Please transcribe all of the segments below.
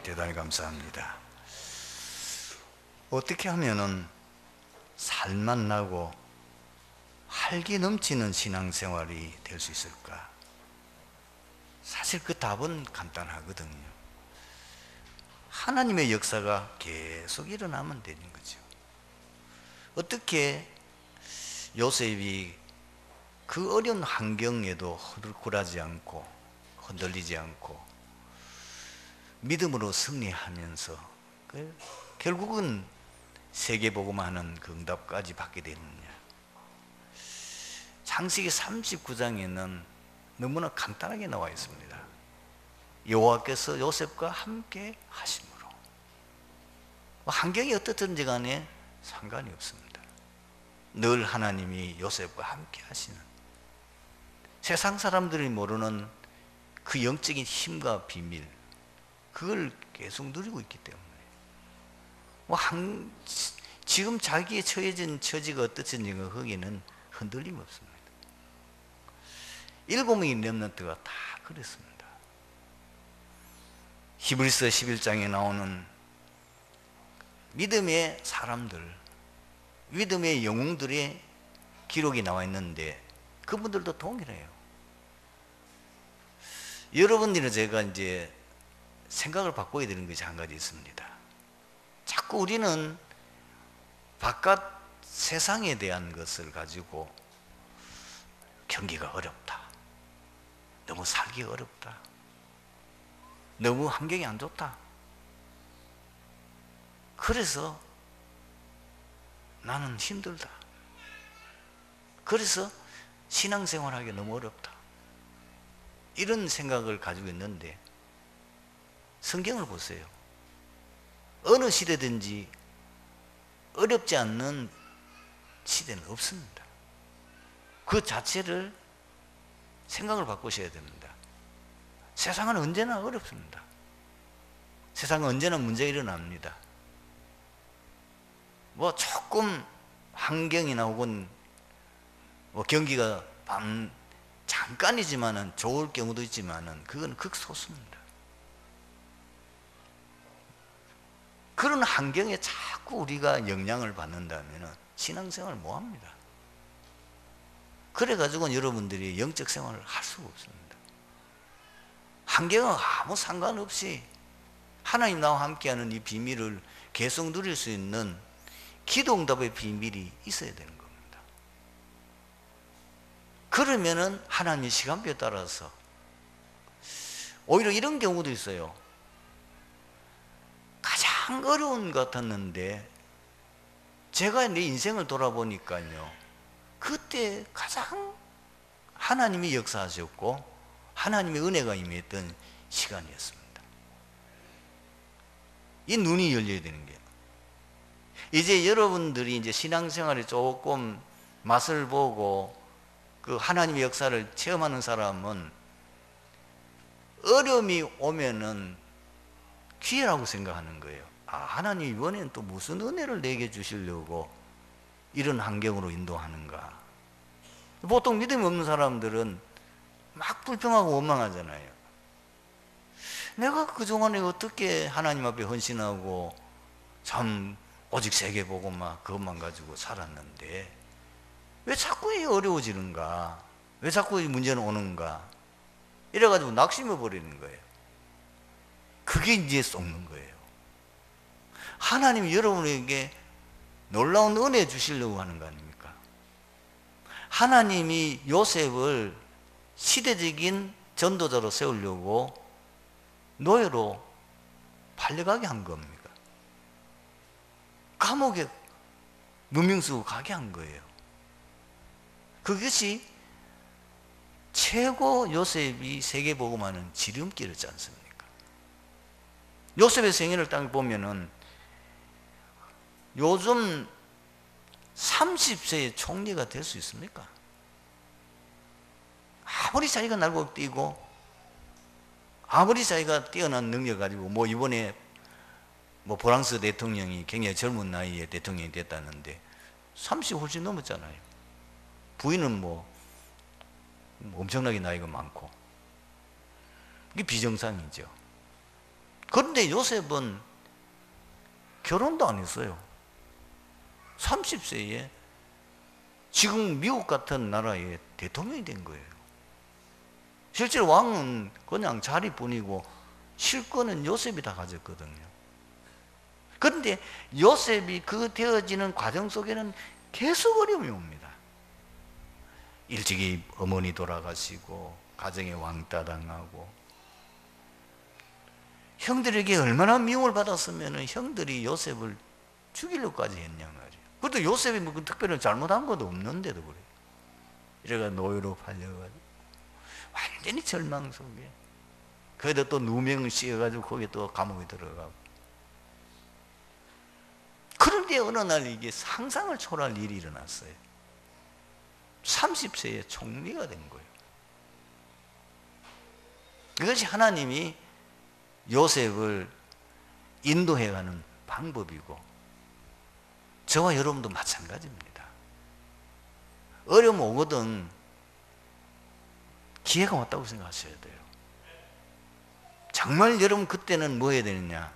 대단히 감사합니다. 어떻게 하면은 살만 나고 활기 넘치는 신앙생활이 될 수 있을까? 사실 그 답은 간단하거든요. 하나님의 역사가 계속 일어나면 되는 거죠. 어떻게 요셉이 그 어려운 환경에도 허들굴하지 않고 흔들리지 않고 믿음으로 승리하면서 결국은 세계복음하는 그 응답까지 받게 되느냐. 창세기 39장에는 너무나 간단하게 나와 있습니다. 여호와께서 요셉과 함께 하심으로. 환경이 어떻든지 간에 상관이 없습니다. 늘 하나님이 요셉과 함께 하시는, 세상 사람들이 모르는 그 영적인 힘과 비밀, 그걸 계속 누리고 있기 때문에 지금 자기의 처해진 처지가 어떻든지 거기는 흔들림 없습니다. 7명의 렘넌트가 다 그랬습니다. 히브리서 11장에 나오는 믿음의 사람들, 믿음의 영웅들의 기록이 나와 있는데 그분들도 동일해요. 여러분들은 제가 이제 생각을 바꿔야 되는 것이 한 가지 있습니다. 자꾸 우리는 바깥 세상에 대한 것을 가지고 경기가 어렵다, 너무 살기가 어렵다, 너무 환경이 안 좋다, 그래서 나는 힘들다, 그래서 신앙생활하기 너무 어렵다, 이런 생각을 가지고 있는데 성경을 보세요. 어느 시대든지 어렵지 않는 시대는 없습니다. 그 자체를 생각을 바꾸셔야 됩니다. 세상은 언제나 어렵습니다. 세상은 언제나 문제가 일어납니다. 뭐 조금 환경이나 혹은 뭐 경기가 잠깐이지만은 좋을 경우도 있지만은 그건 극소수입니다. 그런 환경에 자꾸 우리가 영향을 받는다면 신앙생활을 못합니다. 그래가지고는 여러분들이 영적 생활을 할 수가 없습니다. 환경은 아무 상관없이 하나님 나와 함께하는 이 비밀을 계속 누릴 수 있는 기도응답의 비밀이 있어야 되는 겁니다. 그러면은 하나님의 시간표에 따라서 오히려 이런 경우도 있어요. 가장 어려운 것 같았는데 제가 내 인생을 돌아보니까요, 그때 가장 하나님이 역사하셨고 하나님의 은혜가 임했던 시간이었습니다. 이 눈이 열려야 되는 게요. 이제 여러분들이 이제 신앙생활에 조금 맛을 보고 그 하나님의 역사를 체험하는 사람은 어려움이 오면은 기회라고 생각하는 거예요. 아, 하나님이 이번에는 또 무슨 은혜를 내게 주시려고 이런 환경으로 인도하는가. 보통 믿음이 없는 사람들은 막 불평하고 원망하잖아요. 내가 그동안에 어떻게 하나님 앞에 헌신하고 참 오직 세계복음만 그것만 가지고 살았는데 왜 자꾸 어려워지는가, 왜 자꾸 이 문제는 오는가, 이래가지고 낙심해 버리는 거예요. 그게 이제 썩는 거예요. 하나님이 여러분에게 놀라운 은혜 주시려고 하는 거 아닙니까? 하나님이 요셉을 시대적인 전도자로 세우려고 노예로 팔려가게 한 겁니다. 감옥에 무명 쓰고 가게 한 거예요. 그것이 최고 요셉이 세계복음하는 지름길이었지 않습니까? 요셉의 생애를 딱 보면은 요즘 30세의 총리가 될 수 있습니까? 아무리 자기가 날고 뛰고 아무리 자기가 뛰어난 능력을 가지고 뭐 이번에 뭐 프랑스 대통령이 굉장히 젊은 나이에 대통령이 됐다는데 30 훨씬 넘었잖아요. 부인은 뭐 엄청나게 나이가 많고, 이게 비정상이죠. 그런데 요셉은 결혼도 안 했어요. 30세에 지금 미국 같은 나라의 대통령이 된 거예요. 실제로 왕은 그냥 자리뿐이고 실권은 요셉이 다 가졌거든요. 그런데 요셉이 그 되어지는 과정 속에는 계속 어려움이 옵니다. 일찍이 어머니 돌아가시고 가정에 왕따 당하고, 형들에게 얼마나 미움을 받았으면 형들이 요셉을 죽이려고까지 했냐 말이에요. 그것도 요셉이 뭐 특별히 잘못한 것도 없는데도 그래요. 이래가 노예로 팔려가지고 완전히 절망 속에, 거기다 또 누명을 씌워가지고 거기에 또 감옥에 들어가고. 그런데 어느 날 이게 상상을 초월할 일이 일어났어요. 30세에 총리가 된 거예요. 이것이 하나님이 요셉을 인도해가는 방법이고, 저와 여러분도 마찬가지입니다. 어려움 오거든 기회가 왔다고 생각하셔야 돼요. 정말 여러분 그때는 뭐 해야 되느냐?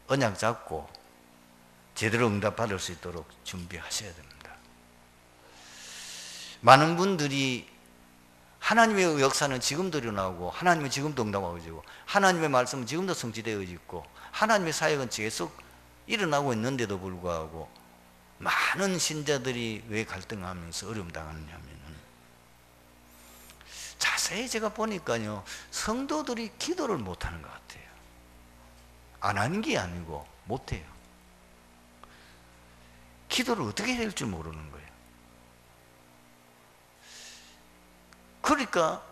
언약 잡고 제대로 응답 받을 수 있도록 준비하셔야 됩니다. 많은 분들이 하나님의 역사는 지금도 일어나고, 하나님은 지금도 응답하고 있고, 하나님의 말씀은 지금도 성취되어 있고, 하나님의 사역은 계속 일어나고 있는데도 불구하고 많은 신자들이 왜 갈등하면서 어려움 당하느냐면, 자세히 제가 보니까요, 성도들이 기도를 못하는 것 같아요. 안 하는 게 아니고 못해요. 기도를 어떻게 해야 할 줄 모르는 거예요. 그러니까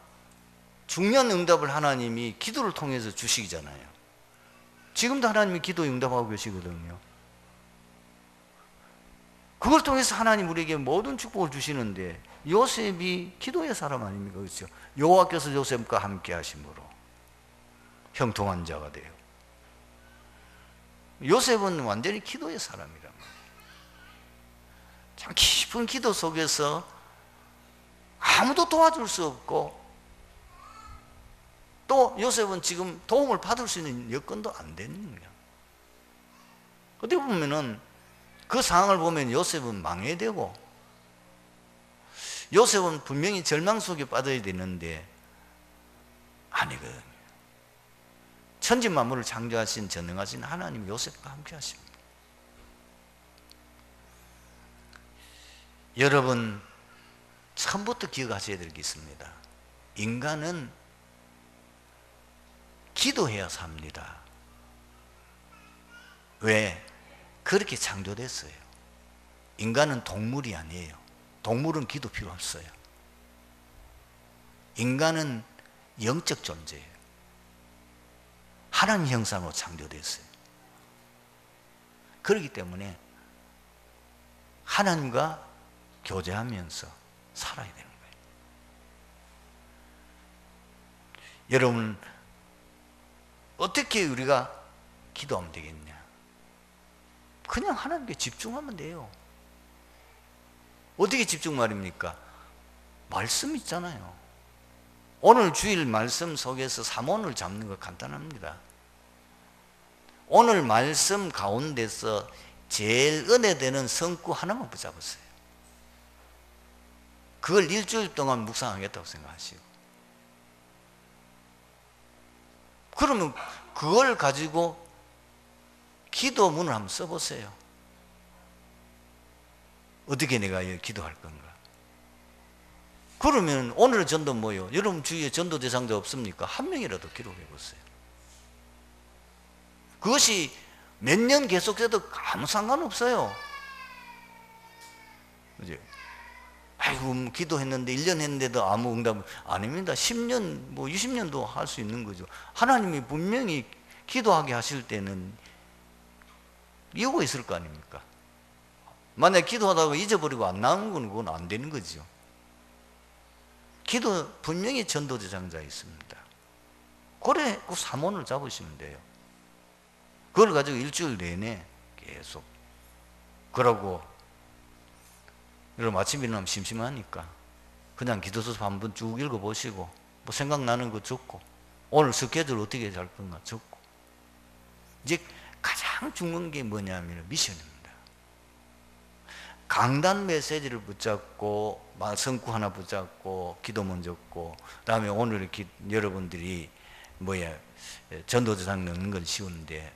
중요한 응답을 하나님이 기도를 통해서 주시잖아요. 지금도 하나님이 기도에 응답하고 계시거든요. 그걸 통해서 하나님 우리에게 모든 축복을 주시는데, 요셉이 기도의 사람 아닙니까? 그렇죠? 여호와께서 요셉과 함께 하심으로 형통한 자가 돼요. 요셉은 완전히 기도의 사람이란 말이에요. 참 깊은 기도 속에서 아무도 도와줄 수 없고, 또 요셉은 지금 도움을 받을 수 있는 여건도 안 되는 거예요. 어떻게 보면은 그 상황을 보면 요셉은 망해되고, 요셉은 분명히 절망 속에 빠져야 되는데 아니거든요. 천지만물을 창조하신 전능하신 하나님 요셉과 함께 하십니다. 여러분, 처음부터 기억하셔야 될 게 있습니다. 인간은 기도해야 삽니다. 왜? 그렇게 창조됐어요. 인간은 동물이 아니에요. 동물은 기도 필요 없어요. 인간은 영적 존재예요. 하나님 형상으로 창조됐어요. 그렇기 때문에 하나님과 교제하면서 살아야 되는 거예요. 여러분, 어떻게 우리가 기도하면 되겠냐? 그냥 하나님께 집중하면 돼요. 어떻게 집중 말입니까? 말씀 있잖아요. 오늘 주일 말씀 속에서 삼원을 잡는 거 간단합니다. 오늘 말씀 가운데서 제일 은혜되는 성구 하나만 붙잡으세요. 그걸 일주일 동안 묵상하겠다고 생각하시고, 그러면 그걸 가지고 기도문을 한번 써보세요. 어떻게 내가 기도할 건가? 그러면 오늘의 전도 뭐요? 여러분 주위에 전도 대상자 없습니까? 한 명이라도 기록해 보세요. 그것이 몇 년 계속돼도 아무 상관없어요. 그죠? 아이고, 기도했는데 1년 했는데도 아무 응답 아닙니다. 10년, 뭐 20년도 할 수 있는 거죠. 하나님이 분명히 기도하게 하실 때는 이유가 있을 거 아닙니까? 만약에 기도하다가 잊어버리고 안 나오는 건 그건 안 되는 거죠. 기도 분명히 전도 대상자 있습니다. 그래, 그 삼원을 잡으시면 돼요. 그걸 가지고 일주일 내내 계속. 그러고 여러분 아침 일어나면 심심하니까 그냥 기도서 한번 쭉 읽어보시고, 뭐 생각나는 거 적고, 오늘 스케줄 어떻게 잘 건가 적고, 이제 가장 중요한 게 뭐냐면 미션입니다. 강단 메시지를 붙잡고 성구 하나 붙잡고 기도 먼저 고 그다음에 오늘 이렇게 여러분들이 전도대상 넣는 건 쉬운데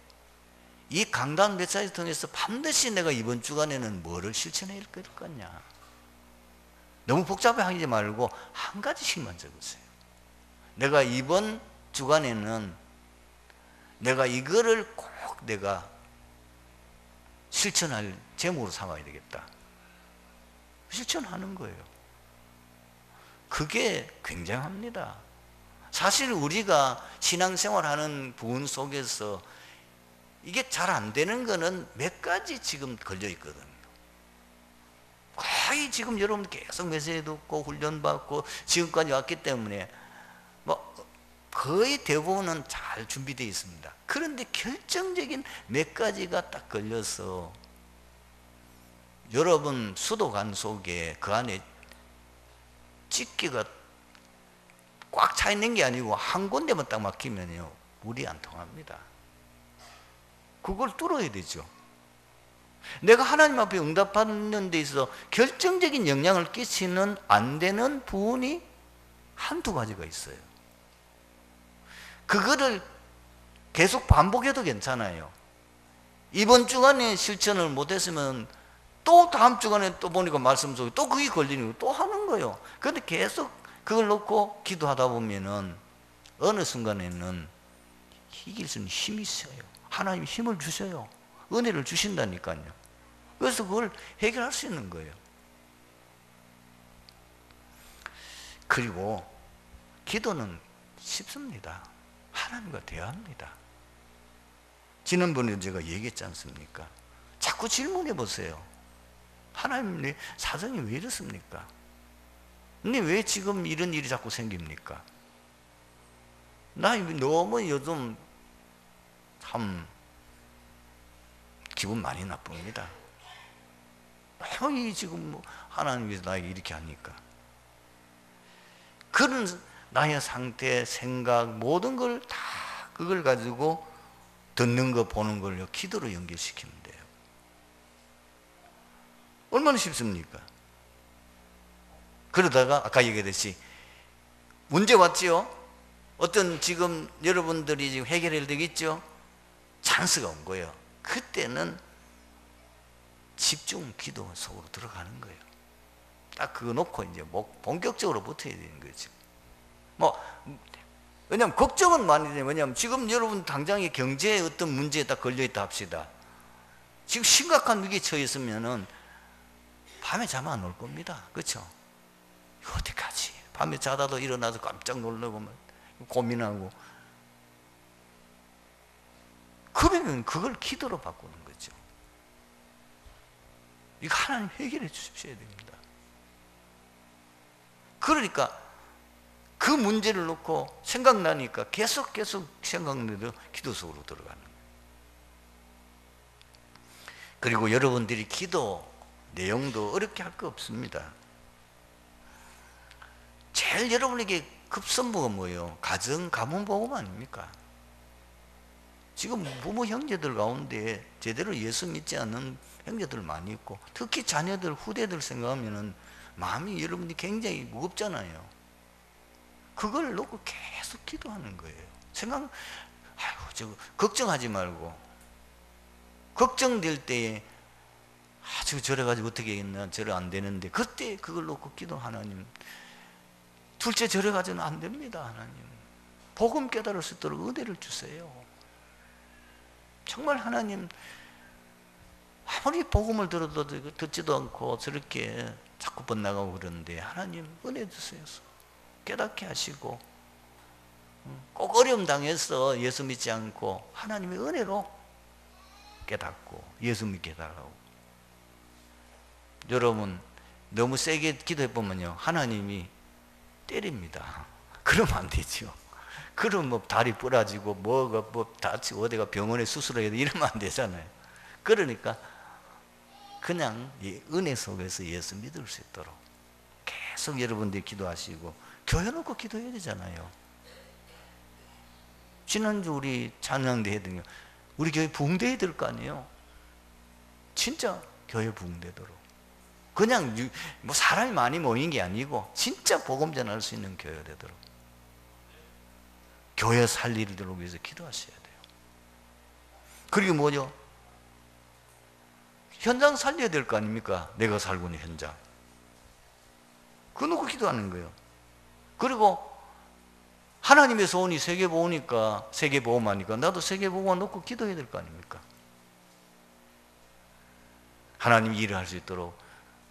이 강단 메시지 통해서 반드시 내가 이번 주간에는 뭐를 실천해야 될 거냐. 너무 복잡하게 말고 한 가지씩만 적으세요. 내가 이번 주간에는 내가 이거를 꼭 내가 실천할 제목으로 삼아야 되겠다. 실천하는 거예요. 그게 굉장합니다. 사실 우리가 신앙생활하는 부분 속에서 이게 잘 안 되는 거는 몇 가지 지금 걸려 있거든요. 거의 지금 여러분 계속 메시지 듣고 훈련받고 지금까지 왔기 때문에 거의 대부분은 잘 준비되어 있습니다. 그런데 결정적인 몇 가지가 딱 걸려서 여러분 수도관 속에 그 안에 찢기가 꽉 차 있는 게 아니고 한 군데만 딱 막히면요 물이 안 통합니다. 그걸 뚫어야 되죠. 내가 하나님 앞에 응답하는 데 있어서 결정적인 영향을 끼치는 안 되는 부분이 한두 가지가 있어요. 그거를 계속 반복해도 괜찮아요. 이번 주간에 실천을 못했으면 또 다음 주간에 또 보니까 말씀 속에 또 그게 걸리는 거 또 하는 거예요. 그런데 계속 그걸 놓고 기도하다 보면은 어느 순간에는 이길 수 있는 힘이 있어요. 하나님이 힘을 주셔요. 은혜를 주신다니까요. 그래서 그걸 해결할 수 있는 거예요. 그리고 기도는 쉽습니다. 하나님과 대화합니다. 지난번에 제가 얘기했지 않습니까? 자꾸 질문해 보세요. 하나님, 내 사정이 왜 이렇습니까? 근데 왜 지금 이런 일이 자꾸 생깁니까? 나 너무 요즘 참 기분 많이 나쁩니다. 왜 지금 하나님께서 나에게 이렇게 하니까. 그런 나의 상태, 생각, 모든 걸 다 그걸 가지고 듣는 거, 보는 걸요, 기도로 연결시키면 돼요. 얼마나 쉽습니까? 그러다가 아까 얘기했듯이 문제 왔지요? 어떤 지금 여러분들이 지금 해결해야 되겠죠? 찬스가 온 거예요. 그때는 집중 기도 속으로 들어가는 거예요. 딱 그거 놓고 이제 본격적으로 붙어야 되는 거죠. 왜냐면 걱정은 많이 돼요. 왜냐면 지금 여러분 당장에 경제에 어떤 문제에 딱 걸려있다 합시다. 지금 심각한 위기에 처했으면은 밤에 잠 안 올 겁니다. 그렇죠? 이거 어떡하지? 밤에 자다도 일어나서 깜짝 놀라고 막 고민하고. 그러면 그걸 기도로 바꾸는 거죠. 이거 하나님 해결해 주셔야 됩니다. 그러니까 그 문제를 놓고 생각나니까 계속 생각나도 기도 속으로 들어가는 거예요. 그리고 여러분들이 기도 내용도 어렵게 할 거 없습니다. 제일 여러분에게 급선무가 뭐예요? 가문 복음 아닙니까? 지금 부모 형제들 가운데 제대로 예수 믿지 않는 형제들 많이 있고, 특히 자녀들 후대들 생각하면은 마음이 여러분이 굉장히 무겁잖아요. 그걸 놓고 계속 기도하는 거예요. 걱정하지 말고, 걱정될 때에 저래가지고 어떻게 하겠나, 저래 안 되는데, 그때 그걸 놓고 기도. 하나님, 둘째 저래가지고는 안 됩니다. 하나님, 복음 깨달을 수 있도록 은혜를 주세요. 정말 하나님, 아무리 복음을 들어도 듣지도 않고 저렇게 자꾸 번나가고 그러는데, 하나님 은혜 주세요. 깨닫게 하시고, 꼭 어려움 당해서 예수 믿지 않고 하나님의 은혜로 깨닫고 예수 믿게 달라고. 여러분 너무 세게 기도해보면요, 하나님이 때립니다. 그러면 안 되죠. 그러면 다리 부러지고 뭐가 다치고 어디가 병원에 수술해야 돼 이러면 안 되잖아요. 그러니까 그냥 은혜 속에서 예수 믿을 수 있도록 계속 여러분들이 기도하시고, 교회 놓고 기도해야 되잖아요. 지난주 우리 찬양대 했더니 우리 교회 부흥돼야 될 거 아니에요. 진짜 교회 부흥되도록. 그냥 뭐 사람이 많이 모인 게 아니고 진짜 복음 전할 수 있는 교회가 되도록, 교회 살리도록 위해서 기도하셔야 돼요. 그리고 뭐죠? 현장 살려야 될 거 아닙니까? 내가 살고 있는 현장. 그거 놓고 기도하는 거예요. 그리고 하나님의 소원이 세계보험이니까, 세계보험하니까 나도 세계보험 놓고 기도해야 될 거 아닙니까? 하나님이 일을 할 수 있도록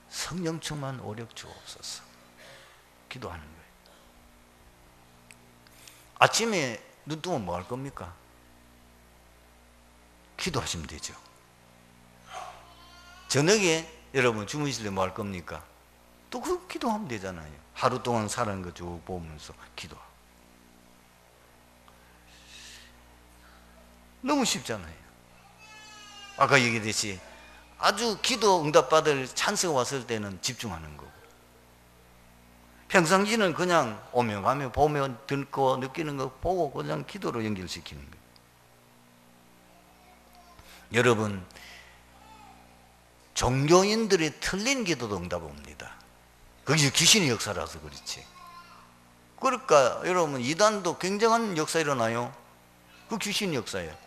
성령 충만 오력 주옵소서. 기도하는 거예요. 아침에 눈 뜨면 뭐 할 겁니까? 기도하시면 되죠. 저녁에 여러분 주무실 때 뭐 할 겁니까? 또 그 기도하면 되잖아요. 하루 동안 살아는 거 쭉 보면서 기도하고. 너무 쉽잖아요. 아까 얘기했듯이 아주 기도 응답받을 찬스가 왔을 때는 집중하는 거고, 평상시는 그냥 오면 가면 보면 듣고 느끼는 거 보고 그냥 기도로 연결시키는 거예요. 여러분, 종교인들이 틀린 기도도 응답 옵니다. 그게 귀신의 역사라서 그렇지. 그러니까 여러분, 이단도 굉장한 역사 일어나요. 그 귀신의 역사예요.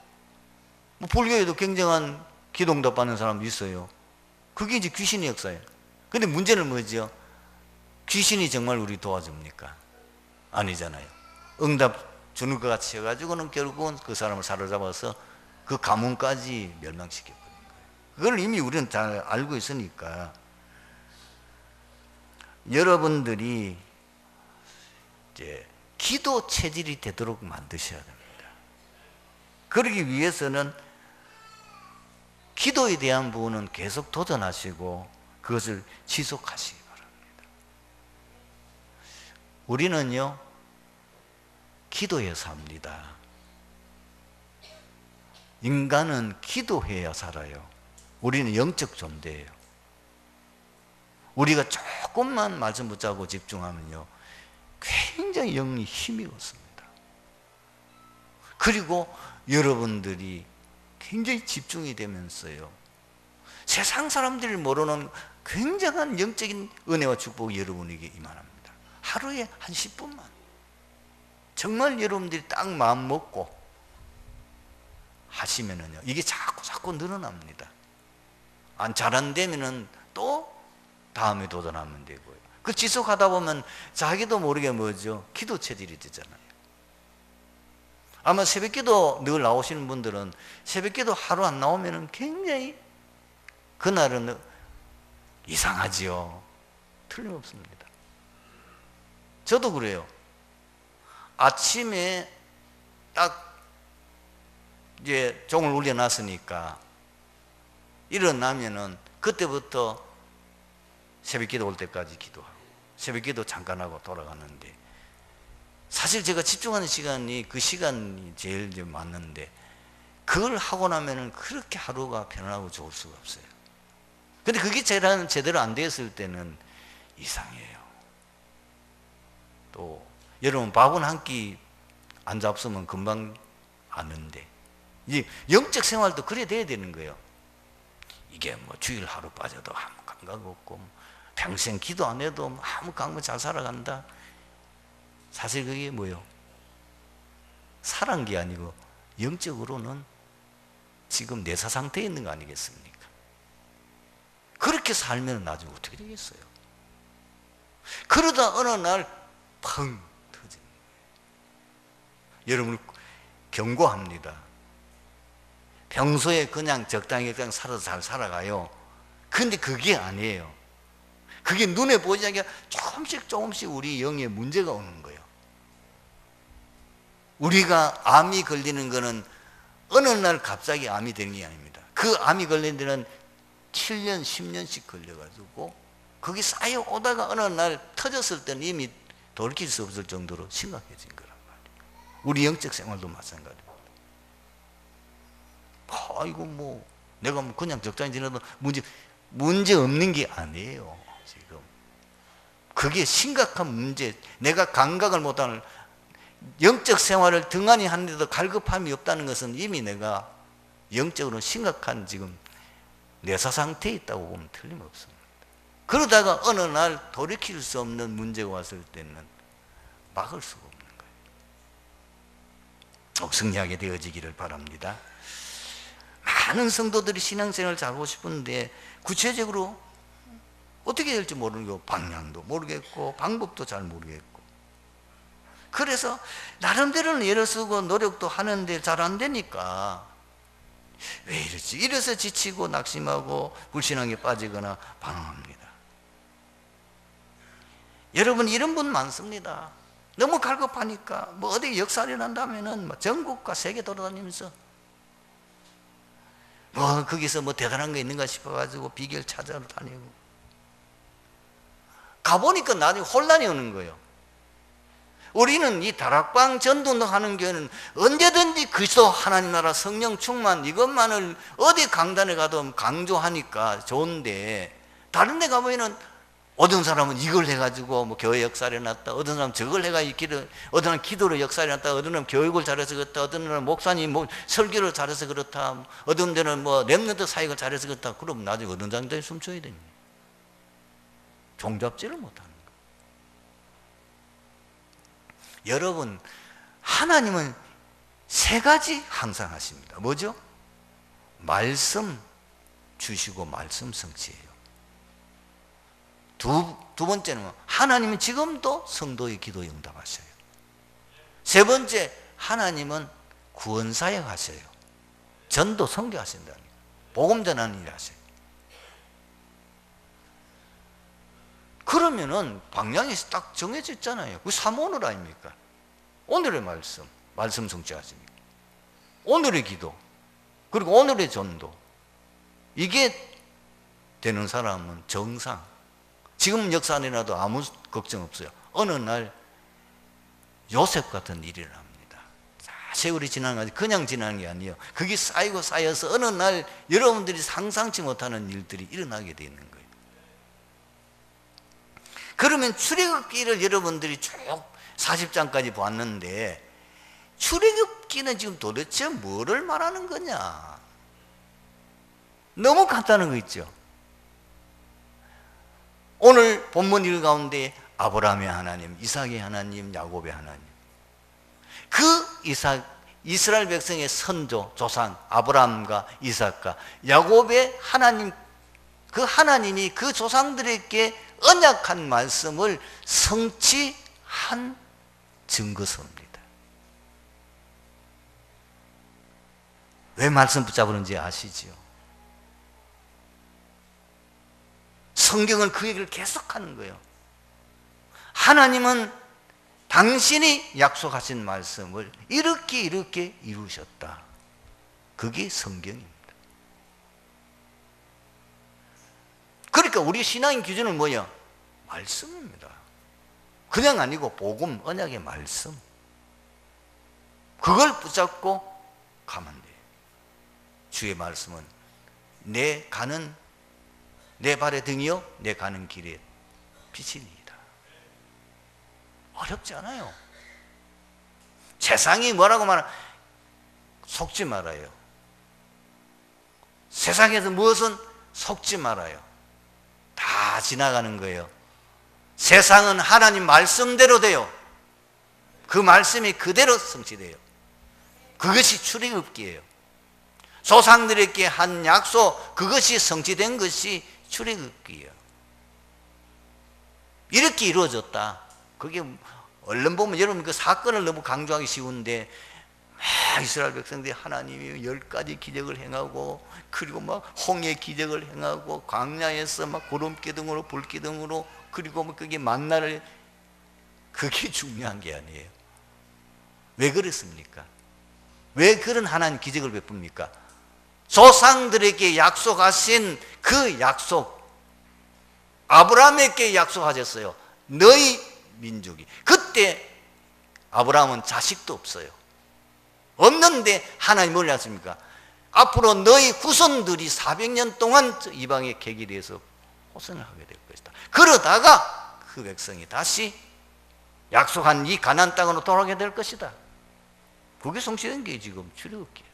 뭐 불교에도 굉장한 기도 응답 받는 사람도 있어요. 그게 이제 귀신의 역사예요. 근데 문제는 뭐죠? 귀신이 정말 우리 도와줍니까? 아니잖아요. 응답 주는 것 같이 해가지고는 결국은 그 사람을 사로잡아서 그 가문까지 멸망시켜버린 거예요. 그걸 이미 우리는 잘 알고 있으니까 여러분들이 이제 기도 체질이 되도록 만드셔야 됩니다. 그러기 위해서는 기도에 대한 부분은 계속 도전하시고 그것을 지속하시기 바랍니다. 우리는요, 기도해야 삽니다. 인간은 기도해야 살아요. 우리는 영적 존재예요. 우리가 조금만 말씀 붙잡고 집중하면요, 굉장히 영이 힘이 얻습니다. 그리고 여러분들이 굉장히 집중이 되면서요, 세상 사람들이 모르는 굉장한 영적인 은혜와 축복이 여러분에게 임합니다. 하루에 한 10분만 정말 여러분들이 딱 마음 먹고 하시면은요, 이게 자꾸 늘어납니다. 잘 안 되면은 또 다음에 도전하면 되고요. 그 지속하다 보면 자기도 모르게 뭐죠? 기도 체질이 되잖아요. 아마 새벽기도 늘 나오시는 분들은 새벽기도 하루 안 나오면 굉장히 그날은 이상하지요. 틀림없습니다. 저도 그래요. 아침에 딱 이제 종을 울려놨으니까 일어나면은 그때부터 새벽기도 올 때까지 기도하고 새벽기도 잠깐 하고 돌아가는데, 사실 제가 집중하는 시간이 그 시간이 제일 맞는데 그걸 하고 나면은 그렇게 하루가 편안하고 좋을 수가 없어요. 근데 그게 제대로 안 되었을 때는 이상해요. 또 여러분, 밥은 한 끼 안 잡수면 금방 아는데 이 영적 생활도 그래야 돼야 되는 거예요. 이게 뭐 주일 하루 빠져도 아무 감각 없고 평생 기도 안 해도 아무 감각 잘 살아간다. 사실 그게 뭐예요? 살한 게 아니고 영적으로는 지금 내사 상태에 있는 거 아니겠습니까? 그렇게 살면 나중에 어떻게 되겠어요? 그러다 어느 날 펑 터지는 거예요. 여러분을 경고합니다. 평소에 그냥 적당히 살아서 잘 살아가요. 근데 그게 아니에요. 그게 눈에 보이지 않게 조금씩 우리 영에 문제가 오는 거예요. 우리가 암이 걸리는 거는 어느 날 갑자기 암이 되는 게 아닙니다. 그 암이 걸리는 데는 7년, 10년씩 걸려가지고 거기 쌓여오다가 어느 날 터졌을 때는 이미 돌이킬 수 없을 정도로 심각해진 거란 말이에요. 우리 영적 생활도 마찬가지입니다. 아이고 뭐 내가 뭐 그냥 적당히 지내도 문제 없는 게 아니에요. 지금 그게 심각한 문제, 내가 감각을 못하는 영적 생활을 등한히 하는데도 갈급함이 없다는 것은 이미 내가 영적으로 심각한 지금 뇌사 상태에 있다고 보면 틀림없습니다. 그러다가 어느 날 돌이킬 수 없는 문제가 왔을 때는 막을 수가 없는 거예요. 승리하게 되어지기를 바랍니다. 많은 성도들이 신앙생활을 잘 하고 싶은데 구체적으로 어떻게 될지 모르는 거, 방향도 모르겠고 방법도 잘 모르겠고, 그래서 나름대로는 애를 쓰고 노력도 하는데 잘 안 되니까 왜 이러지? 이래서 지치고 낙심하고 불신앙에 빠지거나 방황합니다. 여러분, 이런 분 많습니다. 너무 갈급하니까 뭐 어디 역살이 난다면은 전국과 세계 돌아다니면서 뭐 거기서 뭐 대단한 거 있는가 싶어가지고 비결 찾아러 다니고, 가보니까 나중에 혼란이 오는 거예요. 우리는 이 다락방 전도하는 교회는 언제든지 그리스도 하나님 나라 성령 충만 이것만을 어디 강단에 가도 강조하니까 좋은데, 다른 데 가보면은 어떤 사람은 이걸 해가지고 뭐 교회 역사를 났다, 어떤 사람은 저걸 해가 어떤 사람은 기도로 역사를 났다, 어떤 사람은 교육을 잘해서 그렇다, 어떤 사람은 목사님 뭐 설교를 잘해서 그렇다, 어떤 데는 뭐 렘넌트 사역을 잘해서 그렇다. 그럼 나중에 어떤 장단에 숨쉬어야 됩니다. 종잡지를 못하는 거예요. 여러분, 하나님은 세 가지 항상 하십니다. 뭐죠? 말씀 주시고 말씀 성취해요. 두 번째는 하나님은 지금도 성도의 기도에 응답하셔요. 세 번째, 하나님은 구원사역 하셔요. 전도 선교하신다는 거예요. 복음 전하는 일 하셔요. 그러면은 방향이 딱 정해져 있잖아요. 그 3오늘 아닙니까? 오늘의 말씀 성취하십니까? 오늘의 기도, 그리고 오늘의 전도. 이게 되는 사람은 정상. 지금 역사 안에 나도 아무 걱정 없어요. 어느 날 요셉 같은 일이 일어납니다. 세월이 지나는 게 그냥 지나는 게 아니에요. 그게 쌓이고 쌓여서 어느 날 여러분들이 상상치 못하는 일들이 일어나게 돼 있는 거예요. 그러면 출애굽기를 여러분들이 쭉 40장까지 보았는데, 출애굽기는 지금 도대체 뭐를 말하는 거냐? 너무 간단한 거 있죠. 오늘 본문 일 가운데 아브라함의 하나님, 이삭의 하나님, 야곱의 하나님, 그 이스라엘 백성의 선조, 조상 아브라함과 이삭과 야곱의 하나님, 그 하나님이 그 조상들에게 언약한 말씀을 성취한 증거서입니다. 왜 말씀 붙잡는지 아시죠? 성경은 그 얘기를 계속하는 거예요. 하나님은 당신이 약속하신 말씀을 이렇게 이루셨다. 그게 성경입니다. 그러니까 우리 신앙의 기준은 뭐냐? 말씀입니다. 그냥 아니고 복음, 언약의 말씀. 그걸 붙잡고 가면 돼요. 주의 말씀은 내 발의 등이요, 내 가는 길에 빛이니이다. 어렵지 않아요. 세상이 뭐라고 말하나 속지 말아요. 세상에서 무엇은 속지 말아요. 다 지나가는 거예요. 세상은 하나님 말씀대로 돼요. 그 말씀이 그대로 성취돼요. 그것이 출애굽기예요. 조상들에게 한 약속, 그것이 성취된 것이 출애굽기예요. 이렇게 이루어졌다. 그게 얼른 보면 여러분 그 사건을 너무 강조하기 쉬운데, 막 이스라엘 백성들이 하나님이 10가지 기적을 행하고, 그리고 막 홍해 기적을 행하고, 광야에서 막 구름기둥으로 불기둥으로, 그리고 뭐 그게 만나를, 그게 중요한 게 아니에요. 왜 그랬습니까? 왜 그런 하나님 기적을 베풉니까? 조상들에게 약속하신 그 약속, 아브라함에게 약속하셨어요. 너희 민족이. 그때 아브라함은 자식도 없어요. 없는데 하나님 뭘 하십니까? 앞으로 너희 후손들이 400년 동안 이방의 객일에서 호생을 하게 될 것이다. 그러다가 그 백성이 다시 약속한 이 가나안 땅으로 돌아오게 될 것이다. 그게 성취된 게 지금 출애굽기예요.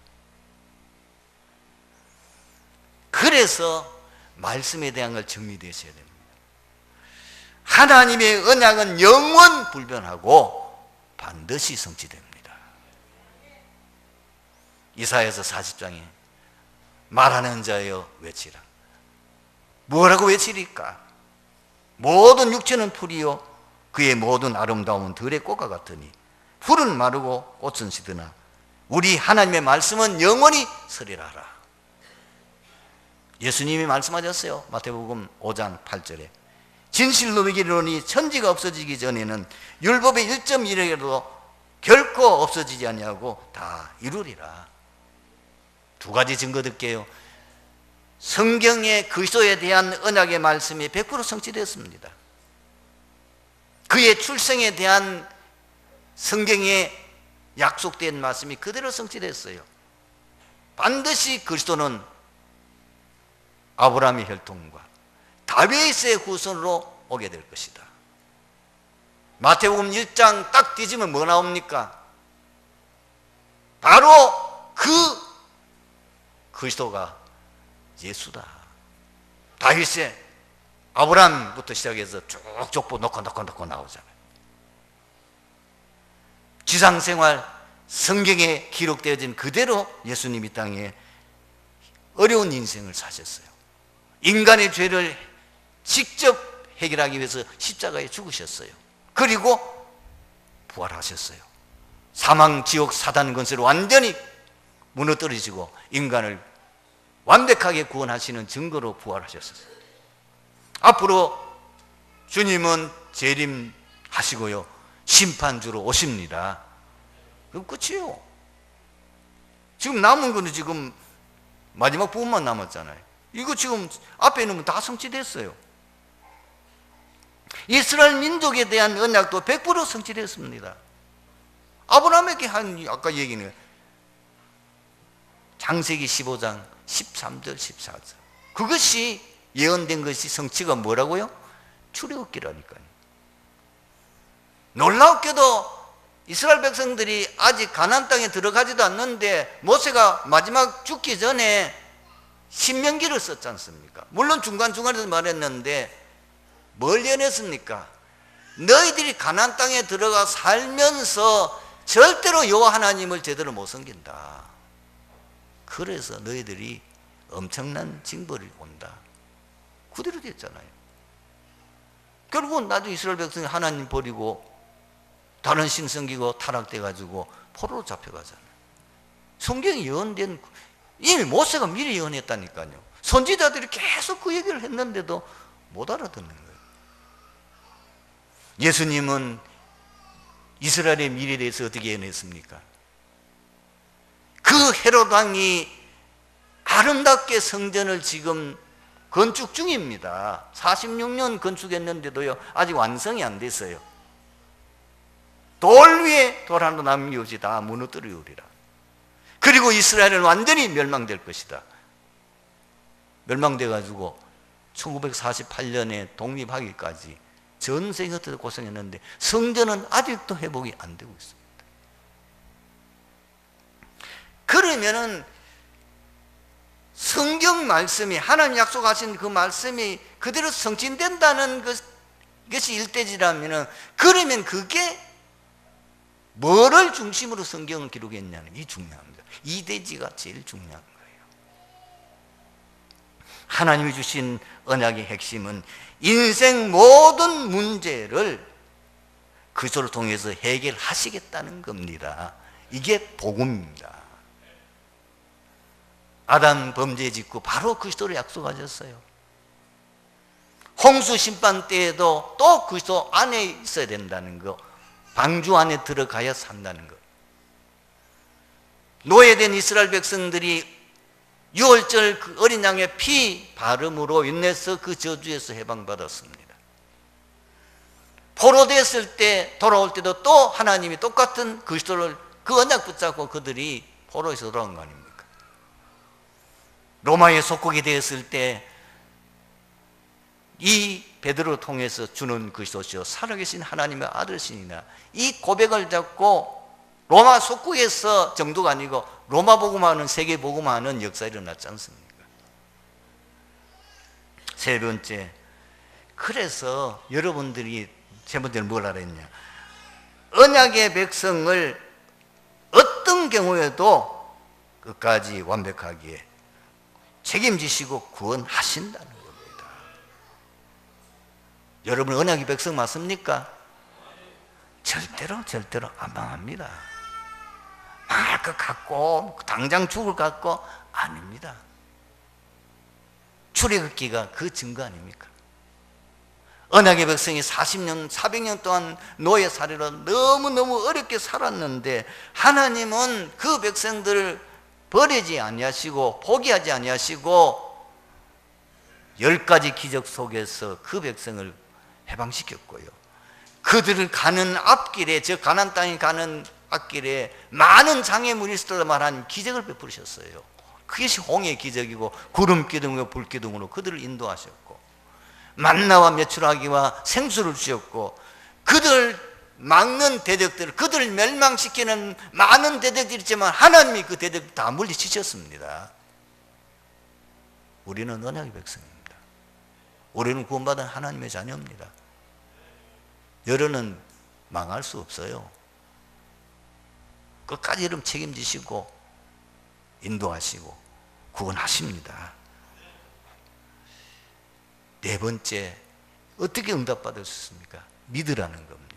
그래서 말씀에 대한 걸 정리되셔야 됩니다. 하나님의 언약은 영원 불변하고 반드시 성취됩니다. 이사야서 40장에 말하는 자여 외치라. 뭐라고 외치리까? 모든 육체는 풀이요 그의 모든 아름다움은 들의 꽃과 같으니 풀은 마르고 꽃은 시드나 우리 하나님의 말씀은 영원히 서리라 하라. 예수님이 말씀하셨어요. 마태복음 5장 8절에 진실로 이르노니 천지가 없어지기 전에는 율법의 1.1에도 결코 없어지지 아니하고 다 이루리라. 두 가지 증거 드릴게요. 성경의 그리스도에 대한 언약의 말씀이 100% 성취되었습니다. 그의 출생에 대한 성경에 약속된 말씀이 그대로 성취됐어요. 반드시 그리스도는 아브라함의 혈통과 다윗의 후손으로 오게 될 것이다. 마태복음 1장 딱 뒤지면 뭐 나옵니까? 바로 그 그리스도가 예수다. 다윗의 아브라함부터 시작해서 쭉 족보 놓고 나오잖아요. 지상생활 성경에 기록되어진 그대로 예수님이 땅에 어려운 인생을 사셨어요. 인간의 죄를 직접 해결하기 위해서 십자가에 죽으셨어요. 그리고 부활하셨어요. 사망, 지옥, 사단 권세를 완전히 무너뜨리시고 인간을 완벽하게 구원하시는 증거로 부활하셨어요. 앞으로 주님은 재림하시고요 심판주로 오십니다. 그럼 끝이에요. 지금 남은 거는 지금 마지막 부분만 남았잖아요. 이거 지금 앞에 있는 건 다 성취됐어요. 이스라엘 민족에 대한 언약도 100% 성취됐습니다. 아브라함에게 한 아까 얘기는 창세기 15장 13절 14절 그것이 예언된 것이 성취가 뭐라고요? 출애굽기라니까요. 놀랍게도 이스라엘 백성들이 아직 가나안 땅에 들어가지도 않는데 모세가 마지막 죽기 전에 신명기를 썼지 않습니까? 물론 중간중간에서 말했는데 뭘 예언했습니까? 너희들이 가나안 땅에 들어가 살면서 절대로 여호와 하나님을 제대로 못 섬긴다. 그래서 너희들이 엄청난 징벌이 온다. 그대로 됐잖아요. 결국은 나중에 이스라엘 백성이 하나님 버리고 다른 신 섬기고 타락돼가지고 포로로 잡혀가잖아요. 성경이 예언된 이미 모세가 미리 예언했다니까요. 선지자들이 계속 그 얘기를 했는데도 못 알아듣는 거예요. 예수님은 이스라엘의 미래에 대해서 어떻게 예언했습니까? 그 헤롯 왕이 아름답게 성전을 지금 건축 중입니다. 46년 건축했는데도요 아직 완성이 안 됐어요. 돌 위에 돌 하나 남기없이 다 무너뜨리우리라. 그리고 이스라엘은 완전히 멸망될 것이다. 멸망돼가지고 1948년에 독립하기까지 전 세계가 고생했는데 성전은 아직도 회복이 안 되고 있습니다. 그러면은 성경 말씀이 하나님 약속하신 그 말씀이 그대로 성취된다는 것이 일대지라면은 그러면 그게 뭐를 중심으로 성경을 기록했냐는 이 중요합니다. 이대지가 제일 중요한 거예요. 하나님이 주신 언약의 핵심은 인생 모든 문제를 그리스도를 통해서 해결하시겠다는 겁니다. 이게 복음입니다. 아담 범죄 짓고 바로 그리스도를 약속하셨어요. 홍수 심판 때에도 또 그리스도 안에 있어야 된다는 거, 방주 안에 들어가야 산다는 것. 노예된 이스라엘 백성들이 유월절 그 어린 양의 피 바름으로 인해서 그 저주에서 해방받았습니다. 포로됐을 때 돌아올 때도 또 하나님이 똑같은 그리스도를 그 언약 붙잡고 그들이 포로에서 돌아온 거 아닙니까? 로마의 속국이 되었을 때 이 베드로를 통해서 주는 그리스도시요 살아계신 하나님의 아들이시니라 이 고백을 잡고 로마 속국에서 정도가 아니고 로마 복음화는 세계 복음화는 역사가 일어났지 않습니까? 세 번째, 그래서 여러분들이 세 번째는 뭘 하라 했냐? 언약의 백성을 어떤 경우에도 끝까지 완벽하게 책임지시고 구원하신다는 겁니다. 여러분 언약의 백성 맞습니까? 절대로 안 망합니다. 망할 것 같고 당장 죽을 것 같고 아닙니다. 출애굽기가 그 증거 아닙니까? 언약의 백성이 40년, 400년 동안 노예 살이로 너무너무 어렵게 살았는데 하나님은 그 백성들을 버리지 아니하시고 포기하지 아니하시고 10가지 기적 속에서 그 백성을 해방시켰고요. 그들을 가는 앞길에, 저 가나안 땅에 가는 앞길에 많은 장애물이 있을 말한 기적을 베푸셨어요. 그것이 홍해의 기적이고 구름 기둥과 불 기둥으로 그들을 인도하셨고 만나와 메추라기와 생수를 주셨고 그들 막는 대적들, 그들을 멸망시키는 많은 대적들이 있지만 하나님이 그 대적들 다 물리치셨습니다. 우리는 언약의 백성입니다. 우리는 구원받은 하나님의 자녀입니다. 여러분은 망할 수 없어요. 끝까지 여러분 책임지시고 인도하시고 구원하십니다. 네 번째, 어떻게 응답받을 수 있습니까? 믿으라는 겁니다.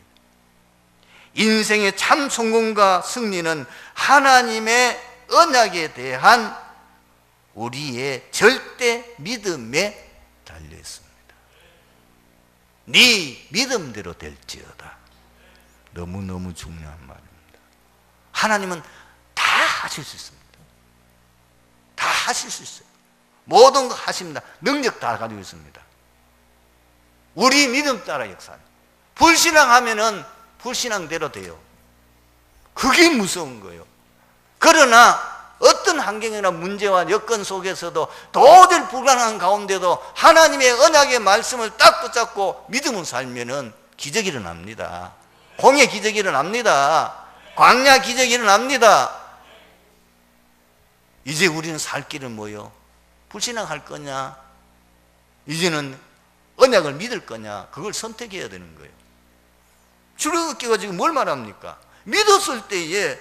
인생의 참 성공과 승리는 하나님의 언약에 대한 우리의 절대 믿음에 달려 있습니다. 네 믿음대로 될지어다. 너무너무 중요한 말입니다. 하나님은 다 하실 수 있습니다. 다 하실 수 있어요. 모든 거 하십니다. 능력 다 가지고 있습니다. 우리 믿음 따라 역사합니다. 불신앙하면은 불신앙대로 돼요. 그게 무서운 거예요. 그러나 어떤 환경이나 문제와 여건 속에서도 도저히 불가능한 가운데도 하나님의 언약의 말씀을 딱 붙잡고 믿음을 살면은 기적이 일어납니다. 홍해 기적이 일어납니다. 광야 기적이 일어납니다. 이제 우리는 살 길은 뭐요? 불신앙할 거냐? 이제는 언약을 믿을 거냐? 그걸 선택해야 되는 거예요. 출애굽기가 지금 뭘 말합니까? 믿었을 때에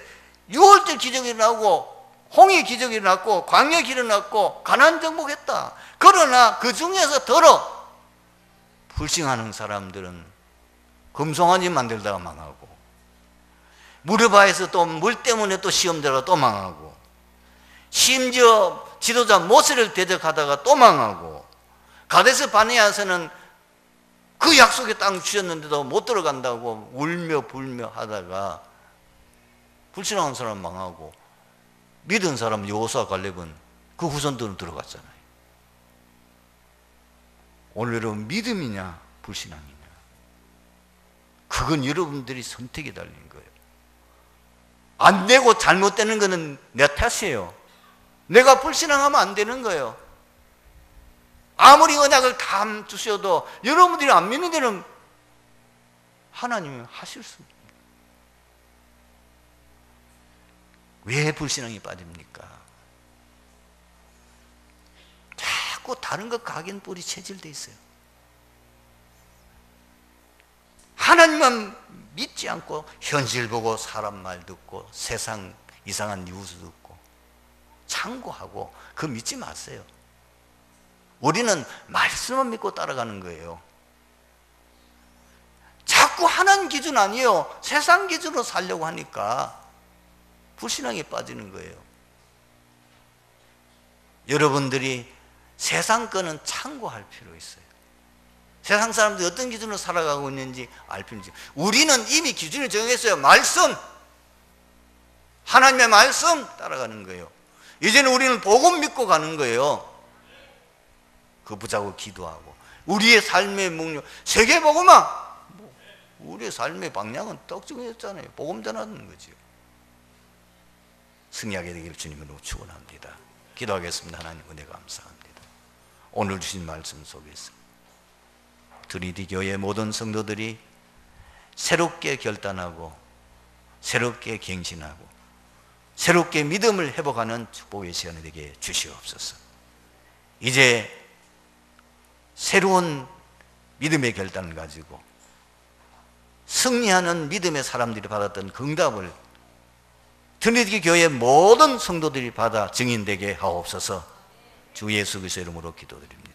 6월절 기적이 일어나고 홍해 기적이 일어났고 광야 기적이 일어났고 가나안 정복했다. 그러나 그 중에서 더러 불신하는 사람들은 금송아지 만들다가 망하고 무르바에서 또 물 때문에 또 시험 들어가 또 망하고 심지어 지도자 모세를 대적하다가 또 망하고 가데스 바네아에서는 그 약속의 땅 주셨는데도 못 들어간다고 울며 불며 하다가 불신하는 사람 망하고 믿은 사람 여호수아 갈렙은 그 후손들은 들어갔잖아요. 오늘 여러분 믿음이냐 불신앙이냐 그건 여러분들이 선택에 달린 거예요. 안 되고 잘못되는 거는 내 탓이에요. 내가 불신앙하면 안 되는 거예요. 아무리 언약을 다 주셔도 여러분들이 안 믿는 데는 하나님은 하실 수 없습니다. 왜 불신앙이 빠집니까? 자꾸 다른 것 각인 뿌리 체질돼 있어요. 하나님만 믿지 않고 현실 보고 사람 말 듣고 세상 이상한 뉴스 듣고 참고하고 그거 믿지 마세요. 우리는 말씀만 믿고 따라가는 거예요. 자꾸 하나님 기준 아니에요. 세상 기준으로 살려고 하니까 불신앙에 빠지는 거예요. 여러분들이 세상 거는 참고할 필요 있어요. 세상 사람들이 어떤 기준으로 살아가고 있는지 알 필요 있어요. 우리는 이미 기준을 정했어요. 말씀, 하나님의 말씀 따라가는 거예요. 이제는 우리는 복음 믿고 가는 거예요. 그 붙잡고 기도하고 우리의 삶의 목록 세계 복음아 우리의 삶의 방향은 딱 정해졌잖아요. 복음 전하는 거죠. 승리하게 되기를 주님으로 축원합니다. 기도하겠습니다. 하나님 은혜 감사합니다. 오늘 주신 말씀 속에서 트리니티 교회 모든 성도들이 새롭게 결단하고 새롭게 갱신하고 새롭게 믿음을 회복하는 축복의 시간이 되게 주시옵소서. 이제 새로운 믿음의 결단을 가지고 승리하는 믿음의 사람들이 받았던 그 응답을 트리니티 교회 모든 성도들이 받아 증인되게 하옵소서. 주 예수 그리스도의 이름으로 기도드립니다.